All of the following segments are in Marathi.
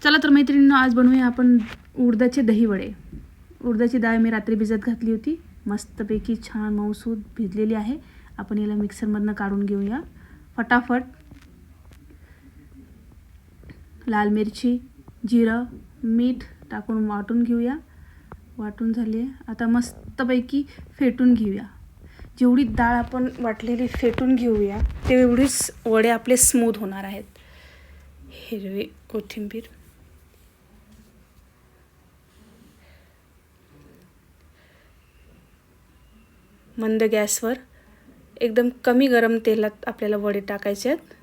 चला तर मैत्रिणींनो, आज बनवूया आपण उडदाचे दही वडे. उडदाची डाळ मी रात्री भिजत घातली होती, मस्तपैकी छान मऊसूद भिजलेली आहे. आपण याला मिक्सरमधनं काढून घेऊया फटाफट. लाल मिरची, जिरं, मीठ टाकून वाटून घेऊया. वाटून झाली आहे, आता मस्तपैकी फेटून घेऊया. जेवढी डाळ आपण वाटलेली फेटून घेऊया तेवढीच वडे आपले स्मूथ होणार आहेत. हिरवी कोथिंबीर, मंद गॅसवर एकदम कमी गरम तेलात आपल्याला वडे टाकायचे आहेत.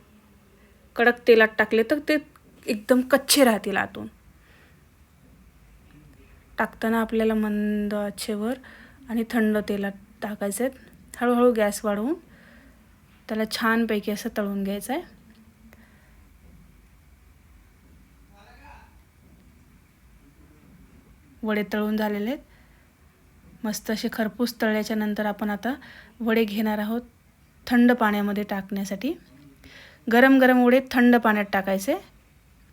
कडक तेलात टाकले तर ते एकदम कच्चे राहतील आतून. टाकताना आपल्याला मंद आचेवर आणि थंड तेलात टाकायचे आहेत. हळूहळू गॅस वाढवून त्याला छानपैकी असं तळून घ्यायचं आहे. वडे तळून झालेले आहेत. मस्त असे खरपूस तळल्याच्या नंतर आपण आता वडे घेणार आहोत थंड पाण्यामध्ये टाकण्यासाठी. गरम गरम वडे थंड पाण्यात टाकायचे,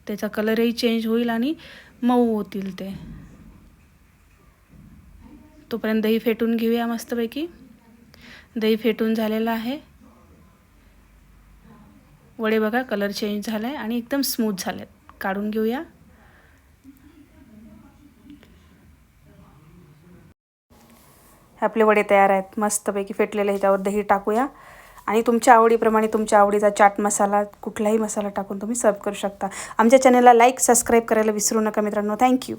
त्याचा कलरही चेंज होईल आणि मऊ होतील ते. तोपर्यंत दही फेटून घेऊया मस्तपैकी. दही फेटून झालेलं आहे. वडे बघा कलर चेंज झाला आहे आणि एकदम स्मूथ झालेत. काढून घेऊया. आपले वडे तयार आहेत. मस्तपैकी फेटलेले. ह्याच्यावर दही टाकूया आणि तुमच्या आवडीप्रमाणे तुमच्या आवडीचा चाट मसाला, कुठलाही मसाला टाकून तुम्ही सर्व करू शकता. आमच्या चॅनलला लाईक, सबस्क्राईब करायला विसरू नका मित्रांनो. थँक्यू.